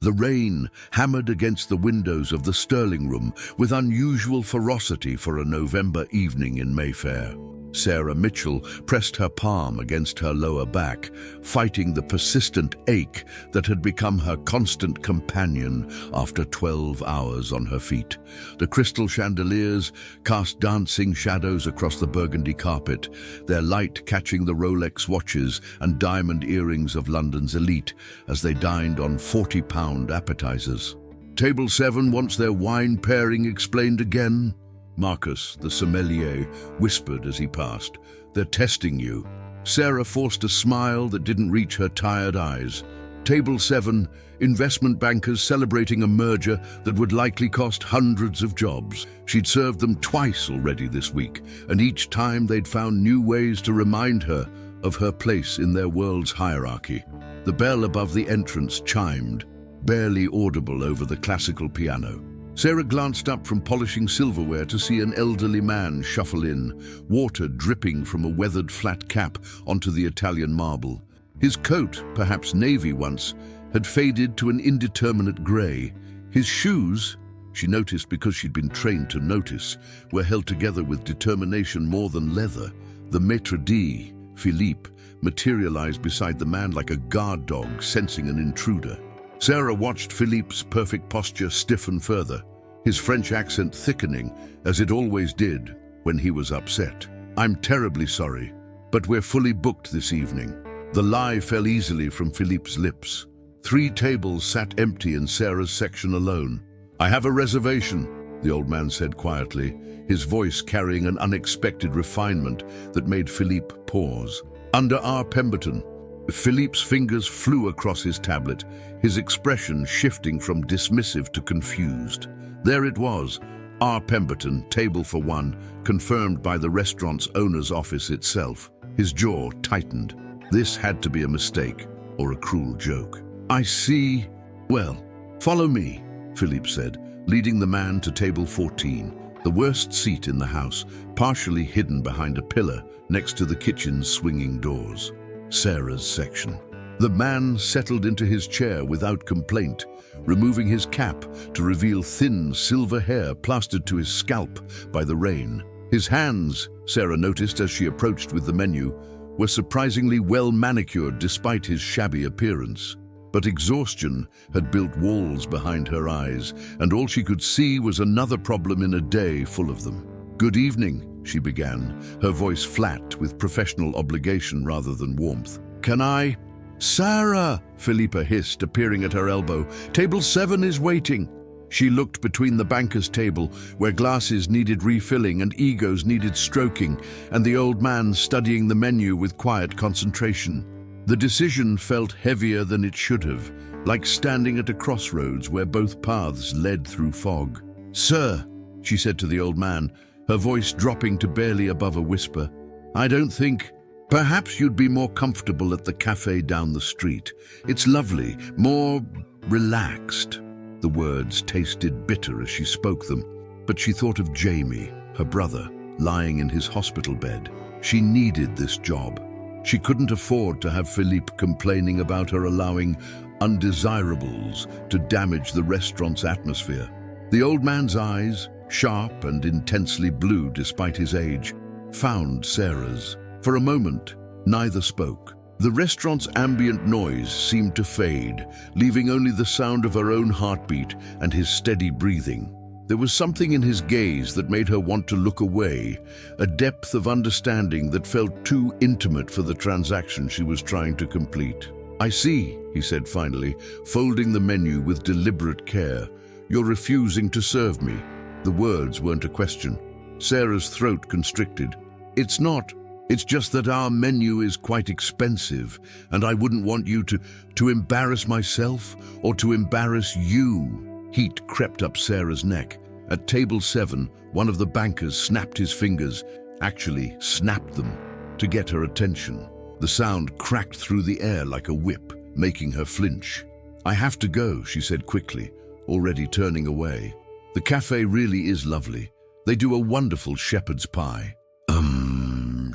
The rain hammered against the windows of the Sterling Room with unusual ferocity for a November evening in Mayfair. Sarah Mitchell pressed her palm against her lower back, fighting the persistent ache that had become her constant companion after 12 hours on her feet. The crystal chandeliers cast dancing shadows across the burgundy carpet, their light catching the Rolex watches and diamond earrings of London's elite as they dined on 40-pound appetizers. "Table 7 wants their wine pairing explained again," Marcus, the sommelier, whispered as he passed. "They're testing you." Sarah forced a smile that didn't reach her tired eyes. "Table 7, investment bankers celebrating a merger that would likely cost hundreds of jobs." She'd served them twice already this week, and each time they'd found new ways to remind her of her place in their world's hierarchy. The bell above the entrance chimed, barely audible over the classical piano. Sarah glanced up from polishing silverware to see an elderly man shuffle in, water dripping from a weathered flat cap onto the Italian marble. His coat, perhaps navy once, had faded to an indeterminate grey. His shoes, she noticed because she'd been trained to notice, were held together with determination more than leather. The maitre d', Philippe, materialized beside the man like a guard dog sensing an intruder. Sarah watched Philippe's perfect posture stiffen further, his French accent thickening, as it always did when he was upset. "I'm terribly sorry, but we're fully booked this evening." The lie fell easily from Philippe's lips. 3 tables sat empty in Sarah's section alone. "I have a reservation," the old man said quietly, his voice carrying an unexpected refinement that made Philippe pause. "Under R. Pemberton." Philippe's fingers flew across his tablet, his expression shifting from dismissive to confused. There it was, R. Pemberton, table for 1, confirmed by the restaurant's owner's office itself. His jaw tightened. This had to be a mistake, or a cruel joke. "I see. Well, follow me," Philippe said, leading the man to table 14, the worst seat in the house, partially hidden behind a pillar next to the kitchen's swinging doors. Sarah's section. The man settled into his chair without complaint, removing his cap to reveal thin silver hair plastered to his scalp by the rain. His hands, Sarah noticed as she approached with the menu, were surprisingly well manicured despite his shabby appearance. But exhaustion had built walls behind her eyes, and all she could see was another problem in a day full of them. "Good evening," she began, her voice flat with professional obligation rather than warmth. "Can I—" "Sarah!" Philippa hissed, appearing at her elbow. "Table 7 is waiting." She looked between the banker's table, where glasses needed refilling and egos needed stroking, and the old man studying the menu with quiet concentration. The decision felt heavier than it should have, like standing at a crossroads where both paths led through fog. "Sir," she said to the old man, her voice dropping to barely above a whisper, "I don't think... Perhaps you'd be more comfortable at the cafe down the street. It's lovely, more relaxed." The words tasted bitter as she spoke them, but she thought of Jamie, her brother, lying in his hospital bed. She needed this job. She couldn't afford to have Philippe complaining about her allowing undesirables to damage the restaurant's atmosphere. The old man's eyes, sharp and intensely blue despite his age, found Sarah's. For a moment, neither spoke. The restaurant's ambient noise seemed to fade, leaving only the sound of her own heartbeat and his steady breathing. There was something in his gaze that made her want to look away, a depth of understanding that felt too intimate for the transaction she was trying to complete. "I see," he said finally, folding the menu with deliberate care. "You're refusing to serve me." The words weren't a question. Sarah's throat constricted. "It's not. It's just that our menu is quite expensive, and I wouldn't want you to embarrass myself or to embarrass you." Heat crept up Sarah's neck. At table 7, one of the bankers snapped his fingers, actually snapped them, to get her attention. The sound cracked through the air like a whip, making her flinch. "I have to go," she said quickly, already turning away. "The cafe really is lovely. They do a wonderful shepherd's pie."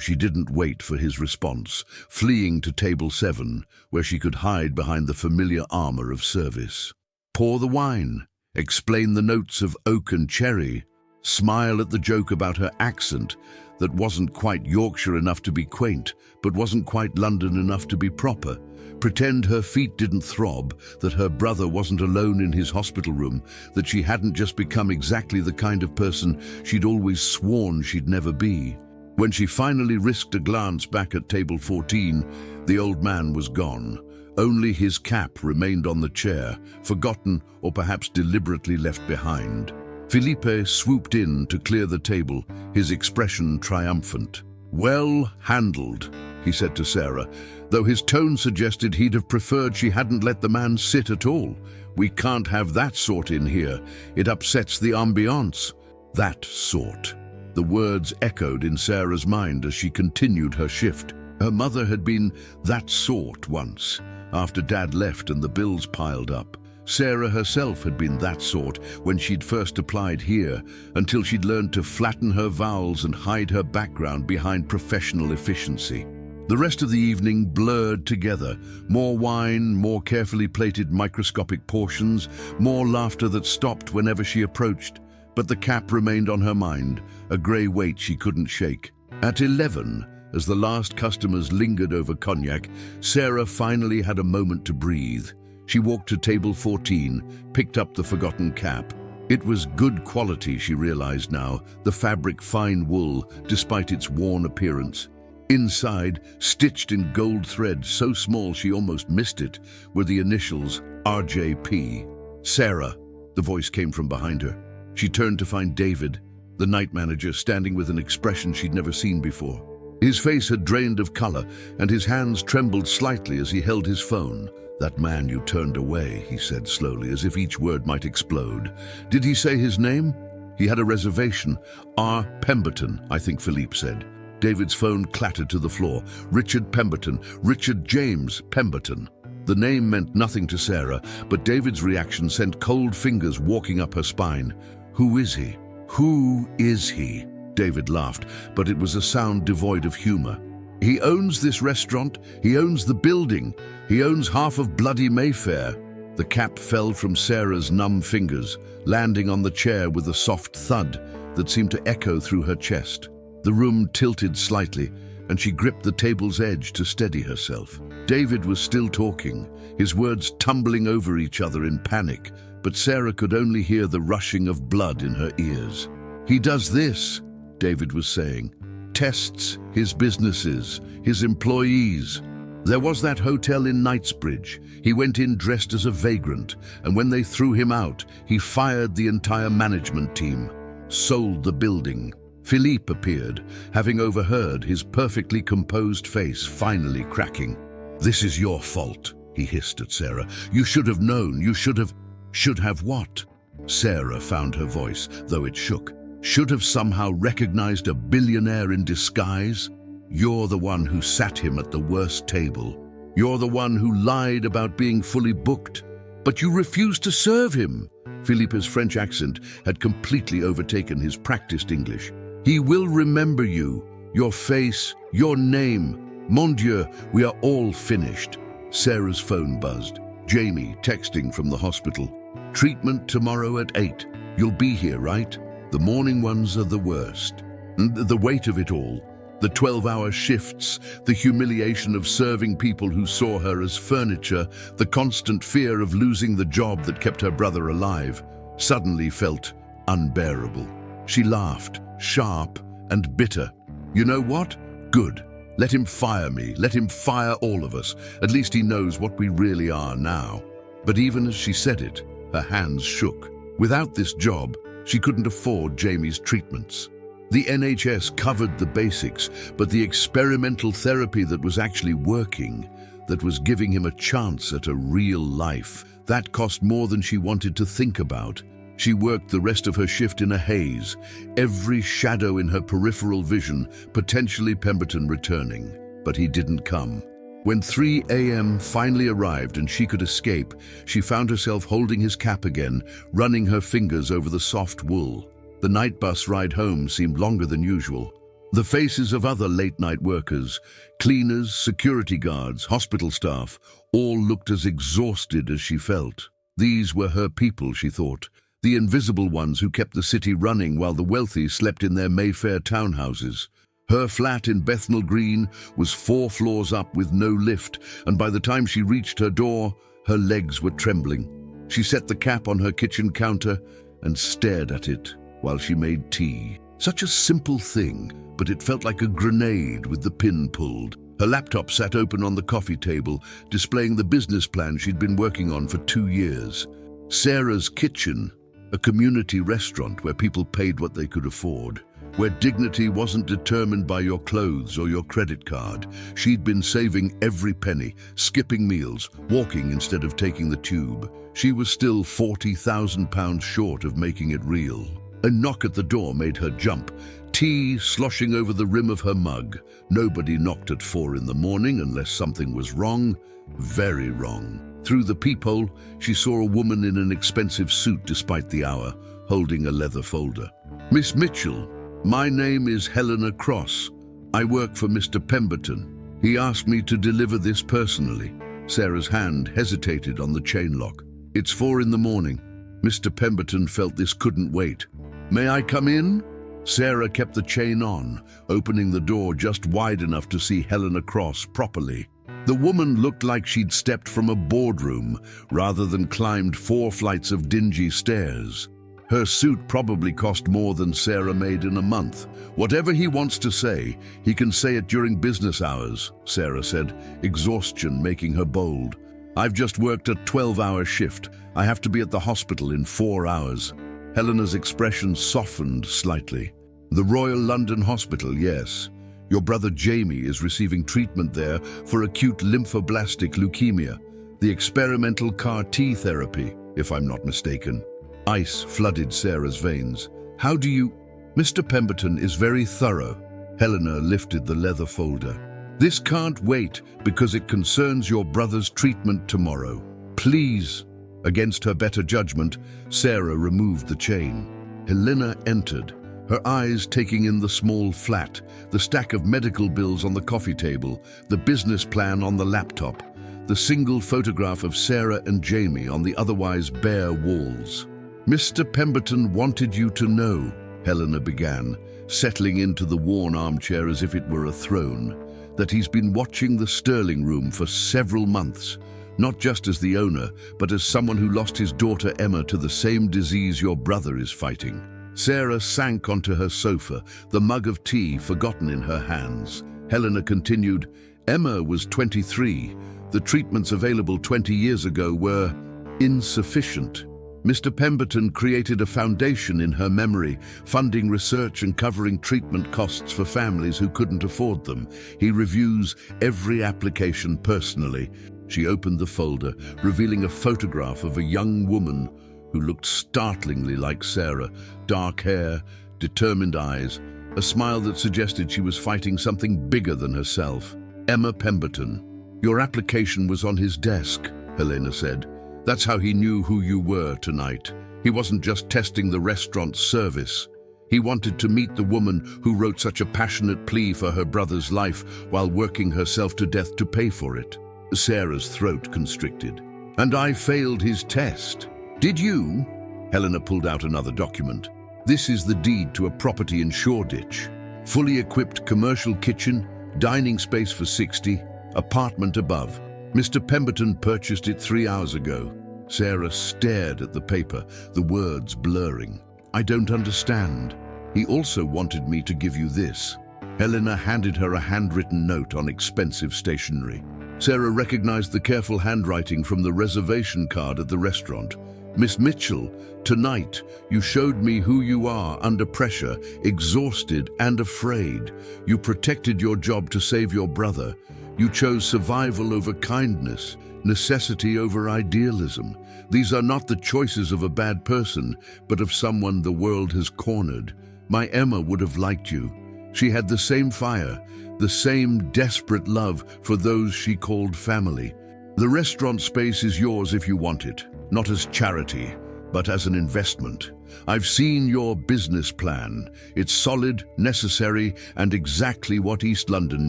She didn't wait for his response, fleeing to table 7, where she could hide behind the familiar armor of service. Pour the wine, explain the notes of oak and cherry, smile at the joke about her accent that wasn't quite Yorkshire enough to be quaint, but wasn't quite London enough to be proper. Pretend her feet didn't throb, that her brother wasn't alone in his hospital room, that she hadn't just become exactly the kind of person she'd always sworn she'd never be. When she finally risked a glance back at table 14, the old man was gone. Only his cap remained on the chair, forgotten or perhaps deliberately left behind. Felipe swooped in to clear the table, his expression triumphant. "Well handled," he said to Sarah, though his tone suggested he'd have preferred she hadn't let the man sit at all. "We can't have that sort in here. It upsets the ambiance." That sort. The words echoed in Sarah's mind as she continued her shift. Her mother had been that sort once, after Dad left and the bills piled up. Sarah herself had been that sort when she'd first applied here, until she'd learned to flatten her vowels and hide her background behind professional efficiency. The rest of the evening blurred together. More wine, more carefully plated microscopic portions, more laughter that stopped whenever she approached. But the cap remained on her mind, a grey weight she couldn't shake. At 11, as the last customers lingered over cognac, Sarah finally had a moment to breathe. She walked to table 14, picked up the forgotten cap. It was good quality, she realized now, the fabric fine wool, despite its worn appearance. Inside, stitched in gold thread so small she almost missed it, were the initials RJP. "Sarah," the voice came from behind her. She turned to find David, the night manager, standing with an expression she'd never seen before. His face had drained of color, and his hands trembled slightly as he held his phone. "That man you turned away," he said slowly, as if each word might explode. "Did he say his name?" "He had a reservation. R. Pemberton, I think Philippe said." David's phone clattered to the floor. Richard Pemberton, Richard James Pemberton. The name meant nothing to Sarah, but David's reaction sent cold fingers walking up her spine. "Who is he? Who is he?" David laughed, but it was a sound devoid of humor. "He owns this restaurant. He owns the building. He owns half of bloody Mayfair." The cap fell from Sarah's numb fingers, landing on the chair with a soft thud that seemed to echo through her chest. The room tilted slightly, and she gripped the table's edge to steady herself. David was still talking, his words tumbling over each other in panic, but Sarah could only hear the rushing of blood in her ears. "He does this," David was saying. "Tests his businesses, his employees. There was that hotel in Knightsbridge. He went in dressed as a vagrant, and when they threw him out, he fired the entire management team, sold the building." Philippe appeared, having overheard, his perfectly composed face finally cracking. "This is your fault," he hissed at Sarah. "You should have known. You should have..." "Should have what?" Sarah found her voice, though it shook. "Should have somehow recognized a billionaire in disguise? You're the one who sat him at the worst table. You're the one who lied about being fully booked. But you refused to serve him." Philippe's French accent had completely overtaken his practiced English. "He will remember you, your face, your name. Mon Dieu, we are all finished." Sarah's phone buzzed. Jamie texting from the hospital. "Treatment tomorrow at 8. You'll be here, right? The morning ones are the worst." And the weight of it all, the 12-hour shifts, the humiliation of serving people who saw her as furniture, the constant fear of losing the job that kept her brother alive, suddenly felt unbearable. She laughed, sharp and bitter. "You know what? Good. Let him fire me. Let him fire all of us. At least he knows what we really are now." But even as she said it, her hands shook. Without this job, she couldn't afford Jamie's treatments. The NHS covered the basics, but the experimental therapy that was actually working, that was giving him a chance at a real life, that cost more than she wanted to think about. She worked the rest of her shift in a haze, every shadow in her peripheral vision, potentially Pemberton returning. But he didn't come. When 3 a.m. finally arrived and she could escape, she found herself holding his cap again, running her fingers over the soft wool. The night bus ride home seemed longer than usual. The faces of other late-night workers, cleaners, security guards, hospital staff, all looked as exhausted as she felt. These were her people, she thought, the invisible ones who kept the city running while the wealthy slept in their Mayfair townhouses. Her flat in Bethnal Green was 4 floors up with no lift, and by the time she reached her door, her legs were trembling. She set the cap on her kitchen counter and stared at it while she made tea. Such a simple thing, but it felt like a grenade with the pin pulled. Her laptop sat open on the coffee table, displaying the business plan she'd been working on for 2 years. Sarah's Kitchen, a community restaurant where people paid what they could afford, where dignity wasn't determined by your clothes or your credit card. She'd been saving every penny, skipping meals, walking instead of taking the tube. She was still £40,000 short of making it real. A knock at the door made her jump, tea sloshing over the rim of her mug. Nobody knocked at 4 in the morning unless something was wrong, very wrong. Through the peephole, she saw a woman in an expensive suit despite the hour, holding a leather folder. "Miss Mitchell, my name is Helena Cross. I work for Mr. Pemberton. He asked me to deliver this personally." Sarah's hand hesitated on the chain lock. "It's 4 in the morning. Mr. Pemberton felt this couldn't wait. May I come in?" Sarah kept the chain on, opening the door just wide enough to see Helena Cross properly. The woman looked like she'd stepped from a boardroom rather than climbed 4 flights of dingy stairs. Her suit probably cost more than Sarah made in a month. "Whatever he wants to say, he can say it during business hours," Sarah said, exhaustion making her bold. "I've just worked a 12-hour shift. I have to be at the hospital in 4 hours." Helena's expression softened slightly. "The Royal London Hospital, yes. Your brother Jamie is receiving treatment there for acute lymphoblastic leukemia, the experimental CAR-T therapy, if I'm not mistaken." Ice flooded Sarah's veins. "How do you—" "Mr. Pemberton is very thorough." Helena lifted the leather folder. "This can't wait because it concerns your brother's treatment tomorrow. Please." Against her better judgment, Sarah removed the chain. Helena entered, her eyes taking in the small flat, the stack of medical bills on the coffee table, the business plan on the laptop, the single photograph of Sarah and Jamie on the otherwise bare walls. "Mr. Pemberton wanted you to know," Helena began, settling into the worn armchair as if it were a throne, "that he's been watching the Sterling Room for several months, not just as the owner, but as someone who lost his daughter Emma to the same disease your brother is fighting." Sarah sank onto her sofa, the mug of tea forgotten in her hands. Helena continued, "Emma was 23. The treatments available 20 years ago were insufficient. Mr. Pemberton created a foundation in her memory, funding research and covering treatment costs for families who couldn't afford them. He reviews every application personally." She opened the folder, revealing a photograph of a young woman who looked startlingly like Sarah, dark hair, determined eyes, a smile that suggested she was fighting something bigger than herself. "Emma Pemberton. Your application was on his desk," Helena said. "That's how he knew who you were tonight. He wasn't just testing the restaurant's service. He wanted to meet the woman who wrote such a passionate plea for her brother's life while working herself to death to pay for it." Sarah's throat constricted. "And I failed his test." "Did you?" Helena pulled out another document. "This is the deed to a property in Shoreditch. Fully equipped commercial kitchen, dining space for 60, apartment above. Mr. Pemberton purchased it 3 hours ago." Sarah stared at the paper, the words blurring. "I don't understand. He also wanted me to give you this." Helena handed her a handwritten note on expensive stationery. Sarah recognized the careful handwriting from the reservation card at the restaurant. "Miss Mitchell, tonight you showed me who you are under pressure, exhausted and afraid. You protected your job to save your brother. You chose survival over kindness, necessity over idealism. These are not the choices of a bad person, but of someone the world has cornered. My Emma would have liked you. She had the same fire, the same desperate love for those she called family. The restaurant space is yours if you want it, not as charity, but as an investment. I've seen your business plan. It's solid, necessary, and exactly what East London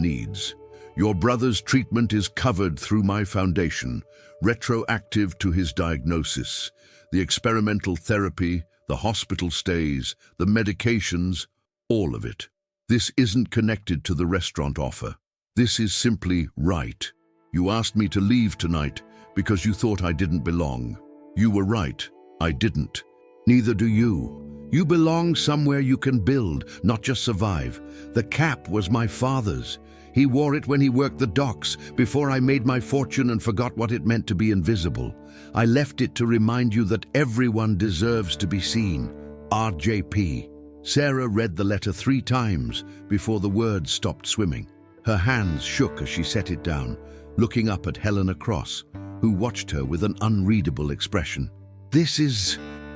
needs. Your brother's treatment is covered through my foundation, retroactive to his diagnosis. The experimental therapy, the hospital stays, the medications, all of it. This isn't connected to the restaurant offer. This is simply right. You asked me to leave tonight because you thought I didn't belong. You were right. I didn't. Neither do you. You belong somewhere you can build, not just survive. The cap was my father's. He wore it when he worked the docks, before I made my fortune and forgot what it meant to be invisible. I left it to remind you that everyone deserves to be seen. RJP. Sarah read the letter 3 times before the words stopped swimming. Her hands shook as she set it down, looking up at Helena Cross, who watched her with an unreadable expression.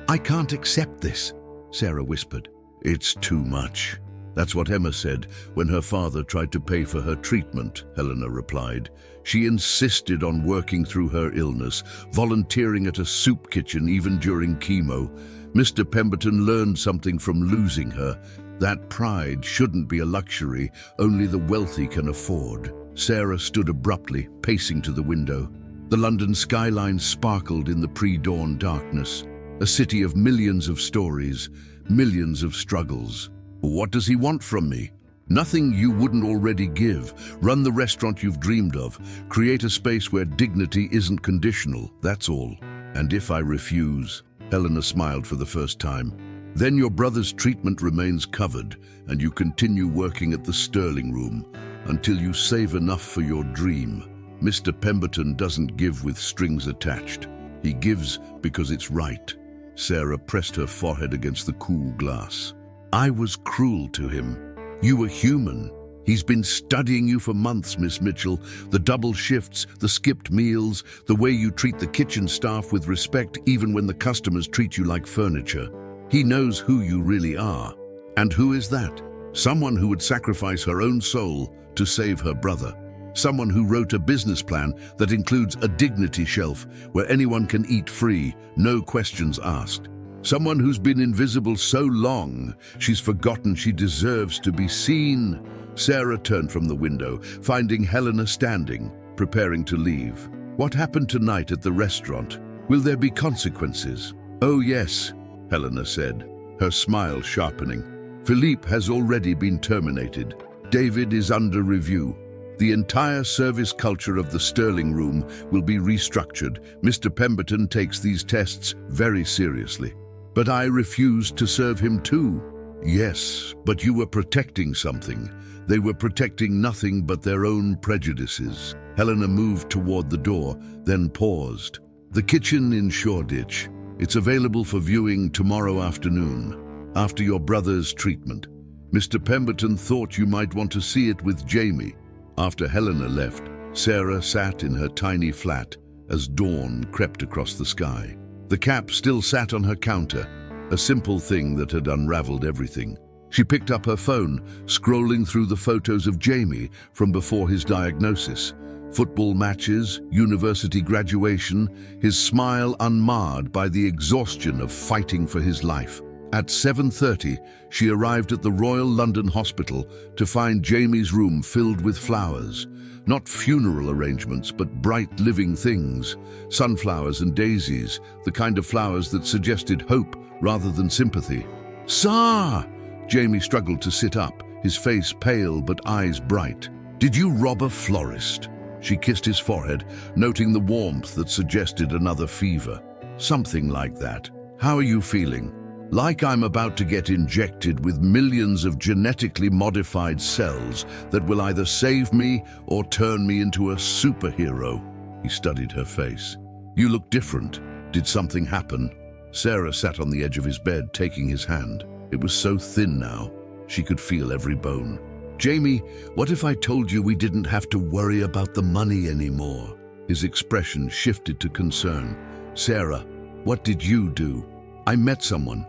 I can't accept this, Sarah whispered. It's too much. That's what Emma said when her father tried to pay for her treatment, Helena replied. She insisted on working through her illness, volunteering at a soup kitchen even during chemo. Mr. Pemberton learned something from losing her. That pride shouldn't be a luxury only the wealthy can afford. Sarah stood abruptly, pacing to the window. The London skyline sparkled in the pre-dawn darkness. A city of millions of stories, millions of struggles. What does he want from me? Nothing you wouldn't already give. Run the restaurant you've dreamed of. Create a space where dignity isn't conditional, that's all. And if I refuse, Helena smiled for the first time, then your brother's treatment remains covered and you continue working at the Sterling Room until you save enough for your dream. Mr. Pemberton doesn't give with strings attached. He gives because it's right. Sarah pressed her forehead against the cool glass. I was cruel to him. You were human. He's been studying you for months, Miss Mitchell. The double shifts, the skipped meals, the way you treat the kitchen staff with respect even when the customers treat you like furniture. He knows who you really are. And who is that? Someone who would sacrifice her own soul to save her brother. Someone who wrote a business plan that includes a dignity shelf where anyone can eat free, no questions asked. Someone who's been invisible so long, she's forgotten she deserves to be seen. Sarah turned from the window, finding Helena standing, preparing to leave. What happened tonight at the restaurant? Will there be consequences? Oh yes, Helena said, her smile sharpening. Philippe has already been terminated. David is under review. The entire service culture of the Sterling Room will be restructured. Mr. Pemberton takes these tests very seriously. But I refused to serve him too. Yes, but you were protecting something. They were protecting nothing but their own prejudices. Helena moved toward the door, then paused. The kitchen in Shoreditch. It's available for viewing tomorrow afternoon, after your brother's treatment. Mr. Pemberton thought you might want to see it with Jamie. After Helena left, Sarah sat in her tiny flat as dawn crept across the sky. The cap still sat on her counter, a simple thing that had unraveled everything. She picked up her phone, scrolling through the photos of Jamie from before his diagnosis. Football matches, university graduation, his smile unmarred by the exhaustion of fighting for his life. At 7:30, she arrived at the Royal London Hospital to find Jamie's room filled with flowers. Not funeral arrangements, but bright living things. Sunflowers and daisies, the kind of flowers that suggested hope rather than sympathy. Sir! Jamie struggled to sit up, his face pale but eyes bright. Did you rob a florist? She kissed his forehead, noting the warmth that suggested another fever. Something like that. How are you feeling? Like I'm about to get injected with millions of genetically modified cells that will either save me or turn me into a superhero. He studied her face. You look different. Did something happen? Sarah sat on the edge of his bed, taking his hand. It was so thin now. She could feel every bone. Jamie, what if I told you we didn't have to worry about the money anymore? His expression shifted to concern. Sarah, what did you do? I met someone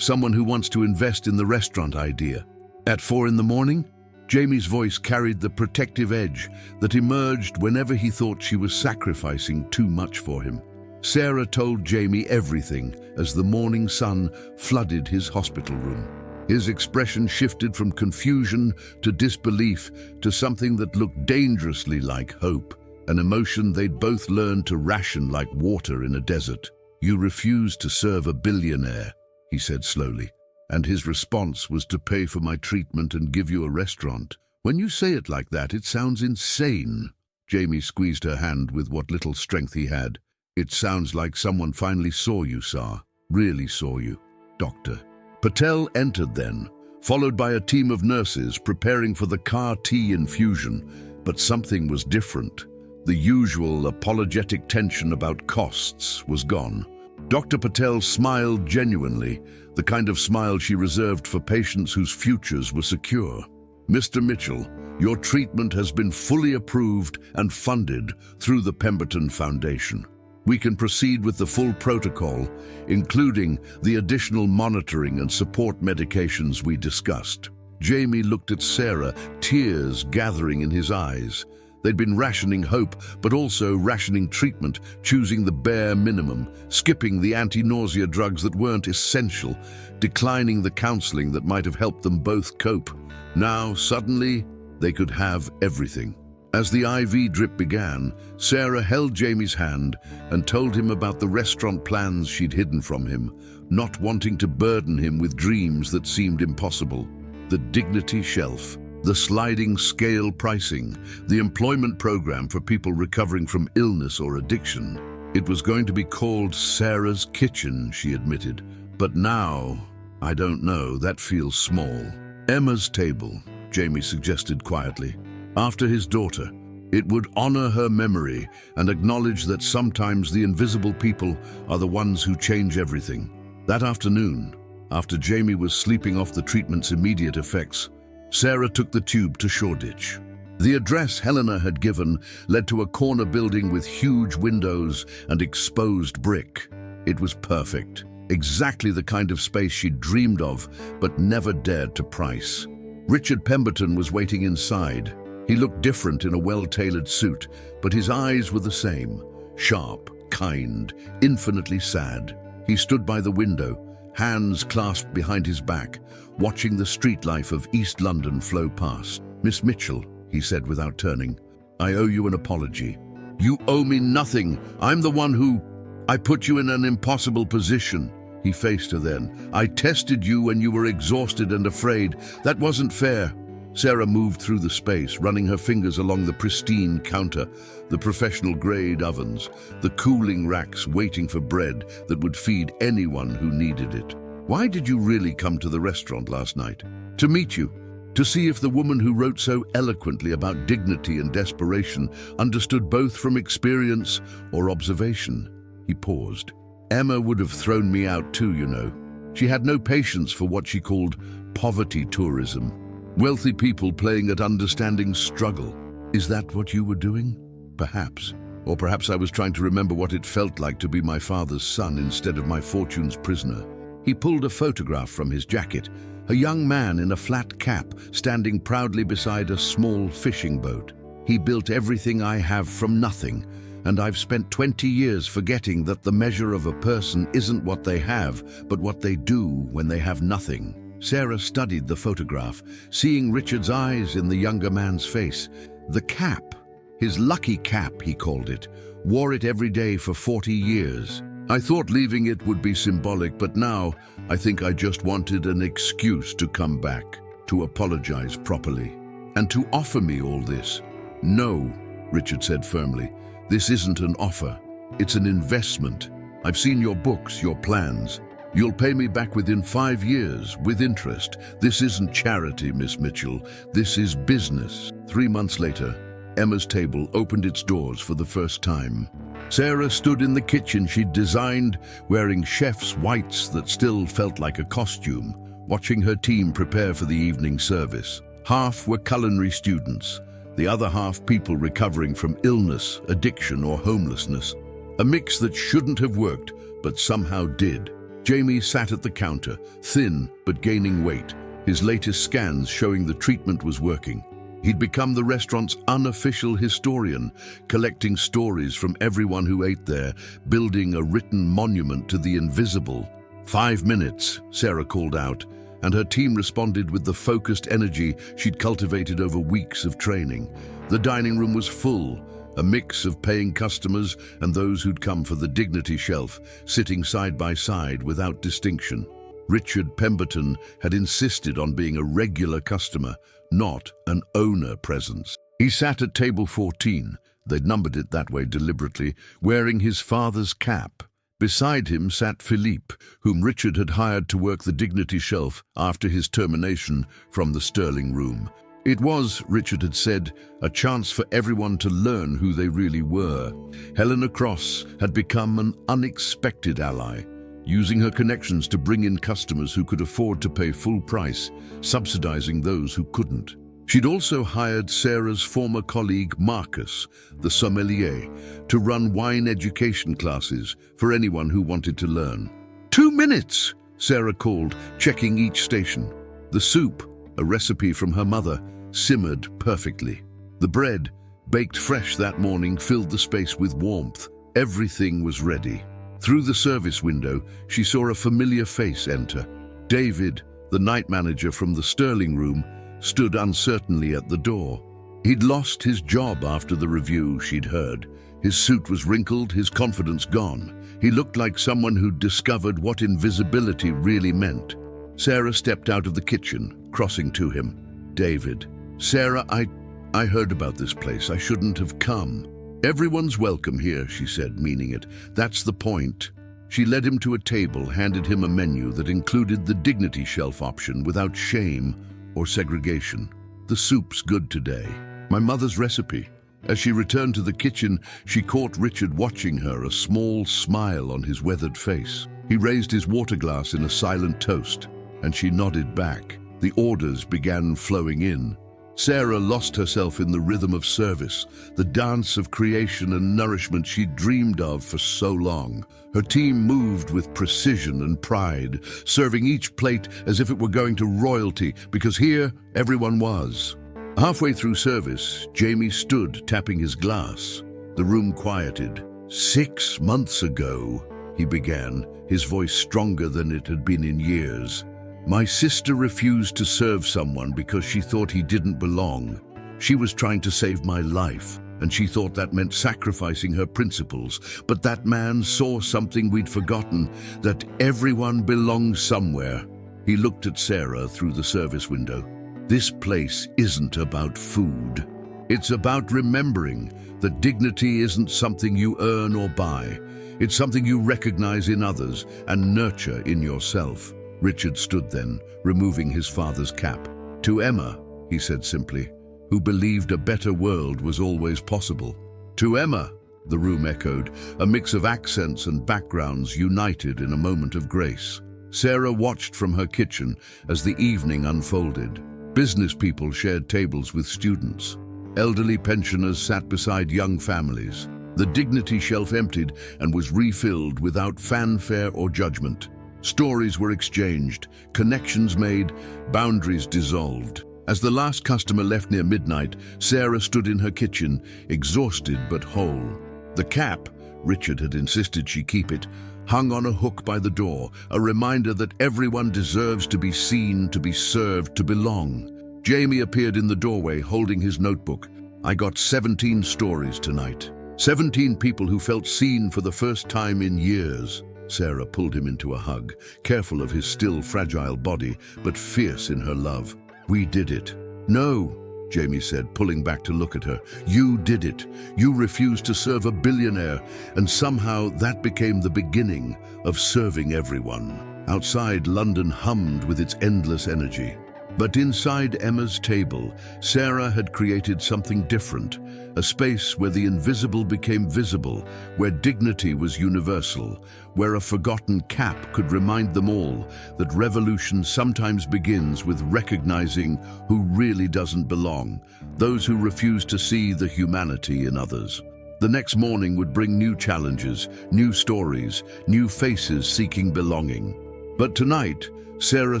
who wants to invest in the restaurant idea. At 4 in the morning, Jamie's voice carried the protective edge that emerged whenever he thought she was sacrificing too much for him. Sarah told Jamie everything as the morning sun flooded his hospital room. His expression shifted from confusion to disbelief to something that looked dangerously like hope, an emotion they'd both learned to ration like water in a desert. "You refused to serve a billionaire," he said slowly, "and his response was to pay for my treatment and give you a restaurant. When you say it like that, it sounds insane." Jamie squeezed her hand with what little strength he had. "It sounds like someone finally saw you, Sir. Really saw you, Doctor." Patel entered then, followed by a team of nurses preparing for the CAR-T infusion, but something was different. The usual apologetic tension about costs was gone. Dr. Patel smiled genuinely, the kind of smile she reserved for patients whose futures were secure. "Mr. Mitchell, your treatment has been fully approved and funded through the Pemberton Foundation. We can proceed with the full protocol, including the additional monitoring and support medications we discussed." Jamie looked at Sarah, tears gathering in his eyes. They'd been rationing hope, but also rationing treatment, choosing the bare minimum, skipping the anti-nausea drugs that weren't essential, declining the counseling that might have helped them both cope. Now, suddenly, they could have everything. As the IV drip began, Sarah held Jamie's hand and told him about the restaurant plans she'd hidden from him, not wanting to burden him with dreams that seemed impossible. The dignity shelf, the sliding scale pricing, the employment program for people recovering from illness or addiction. It was going to be called Sarah's Kitchen, she admitted. But now, I don't know, that feels small. Emma's table, Jamie suggested quietly. After his daughter, it would honor her memory and acknowledge that sometimes the invisible people are the ones who change everything. That afternoon, after Jamie was sleeping off the treatment's immediate effects, Sarah took the tube to Shoreditch. The address Helena had given led to a corner building with huge windows and exposed brick. It was perfect, exactly the kind of space she'd dreamed of, but never dared to price. Richard Pemberton was waiting inside. He looked different in a well-tailored suit, but his eyes were the same, sharp, kind, infinitely sad. He stood by the window, hands clasped behind his back, watching the street life of East London flow past. "Miss Mitchell," he said without turning, "I owe you an apology." "You owe me nothing. I'm the one who... I put you in an impossible position." He faced her then. "I tested you when you were exhausted and afraid. That wasn't fair." Sarah moved through the space, running her fingers along the pristine counter, the professional-grade ovens, the cooling racks waiting for bread that would feed anyone who needed it. "Why did you really come to the restaurant last night?" "To meet you. To see if the woman who wrote so eloquently about dignity and desperation understood both from experience or observation." He paused. "Emma would have thrown me out too, you know. She had no patience for what she called poverty tourism. Wealthy people playing at understanding struggle. Is that what you were doing? Perhaps. Or perhaps I was trying to remember what it felt like to be my father's son instead of my fortune's prisoner." He pulled a photograph from his jacket, a young man in a flat cap standing proudly beside a small fishing boat. "He built everything I have from nothing, and I've spent 20 years forgetting that the measure of a person isn't what they have, but what they do when they have nothing." Sarah studied the photograph, seeing Richard's eyes in the younger man's face. The cap, his lucky cap, he called it, wore it every day for 40 years. "I thought leaving it would be symbolic, but now I think I just wanted an excuse to come back, to apologize properly, and to offer me all this." "No," Richard said firmly, "this isn't an offer. It's an investment. I've seen your books, your plans. You'll pay me back within 5 years, with interest. This isn't charity, Miss Mitchell. This is business." 3 months later, Emma's table opened its doors for the first time. Sarah stood in the kitchen she'd designed, wearing chef's whites that still felt like a costume, watching her team prepare for the evening service. Half were culinary students, the other half people recovering from illness, addiction, or homelessness. A mix that shouldn't have worked, but somehow did. Jamie sat at the counter, thin but gaining weight, his latest scans showing the treatment was working. He'd become the restaurant's unofficial historian, collecting stories from everyone who ate there, building a written monument to the invisible. 5 minutes, Sarah called out, and her team responded with the focused energy she'd cultivated over weeks of training. The dining room was full, a mix of paying customers and those who'd come for the dignity shelf, sitting side by side without distinction. Richard Pemberton had insisted on being a regular customer, not an owner presence. He sat at table 14, they'd numbered it that way deliberately, wearing his father's cap. Beside him sat Philippe, whom Richard had hired to work the dignity shelf after his termination from the Sterling Room. It was, Richard had said, a chance for everyone to learn who they really were. Helena Cross had become an unexpected ally, using her connections to bring in customers who could afford to pay full price, subsidizing those who couldn't. She'd also hired Sarah's former colleague Marcus, the sommelier, to run wine education classes for anyone who wanted to learn. 2 minutes, Sarah called, checking each station. The soup, a recipe from her mother, simmered perfectly. The bread, baked fresh that morning, filled the space with warmth. Everything was ready. Through the service window, she saw a familiar face enter. David, the night manager from the Sterling Room, stood uncertainly at the door. He'd lost his job after the review she'd heard. His suit was wrinkled, his confidence gone. He looked like someone who'd discovered what invisibility really meant. Sarah stepped out of the kitchen, crossing to him. David. Sarah, I heard about this place. I shouldn't have come. Everyone's welcome here, she said, meaning it. That's the point. She led him to a table, handed him a menu that included the dignity shelf option without shame or segregation. The soup's good today. My mother's recipe. As she returned to the kitchen, she caught Richard watching her, a small smile on his weathered face. He raised his water glass in a silent toast, and she nodded back. The orders began flowing in. Sarah lost herself in the rhythm of service, the dance of creation and nourishment she'd dreamed of for so long. Her team moved with precision and pride, serving each plate as if it were going to royalty, because here everyone was. Halfway through service, Jamie stood tapping his glass. The room quieted. 6 months ago, he began, his voice stronger than it had been in years. My sister refused to serve someone because she thought he didn't belong. She was trying to save my life, and she thought that meant sacrificing her principles. But that man saw something we'd forgotten, that everyone belongs somewhere. He looked at Sarah through the service window. This place isn't about food. It's about remembering that dignity isn't something you earn or buy. It's something you recognize in others and nurture in yourself. Richard stood then, removing his father's cap. To Emma, he said simply, who believed a better world was always possible. To Emma, the room echoed, a mix of accents and backgrounds united in a moment of grace. Sarah watched from her kitchen as the evening unfolded. Business people shared tables with students. Elderly pensioners sat beside young families. The dignity shelf emptied and was refilled without fanfare or judgment. Stories were exchanged, connections made, boundaries dissolved. As the last customer left near midnight, Sarah stood in her kitchen, exhausted but whole. The cap, Richard had insisted she keep it, hung on a hook by the door, a reminder that everyone deserves to be seen, to be served, to belong. Jamie appeared in the doorway, holding his notebook. I got 17 stories tonight. 17 people who felt seen for the first time in years. Sarah pulled him into a hug, careful of his still fragile body, but fierce in her love. We did it. No, Jamie said, pulling back to look at her. You did it. You refused to serve a billionaire, and somehow that became the beginning of serving everyone. Outside, London hummed with its endless energy. But inside Emma's table, Sarah had created something different, a space where the invisible became visible, where dignity was universal, where a forgotten cap could remind them all that revolution sometimes begins with recognizing who really doesn't belong, those who refuse to see the humanity in others. The next morning would bring new challenges, new stories, new faces seeking belonging. But tonight, Sarah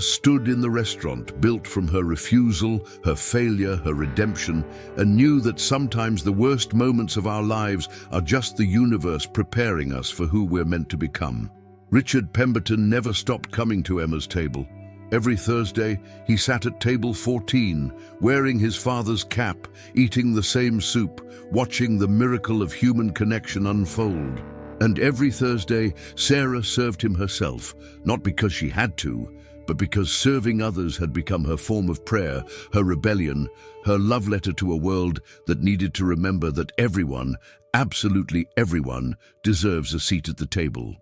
stood in the restaurant, built from her refusal, her failure, her redemption, and knew that sometimes the worst moments of our lives are just the universe preparing us for who we're meant to become. Richard Pemberton never stopped coming to Emma's table. Every Thursday, he sat at table 14, wearing his father's cap, eating the same soup, watching the miracle of human connection unfold. And every Thursday, Sarah served him herself, not because she had to, but because serving others had become her form of prayer, her rebellion, her love letter to a world that needed to remember that everyone, absolutely everyone, deserves a seat at the table.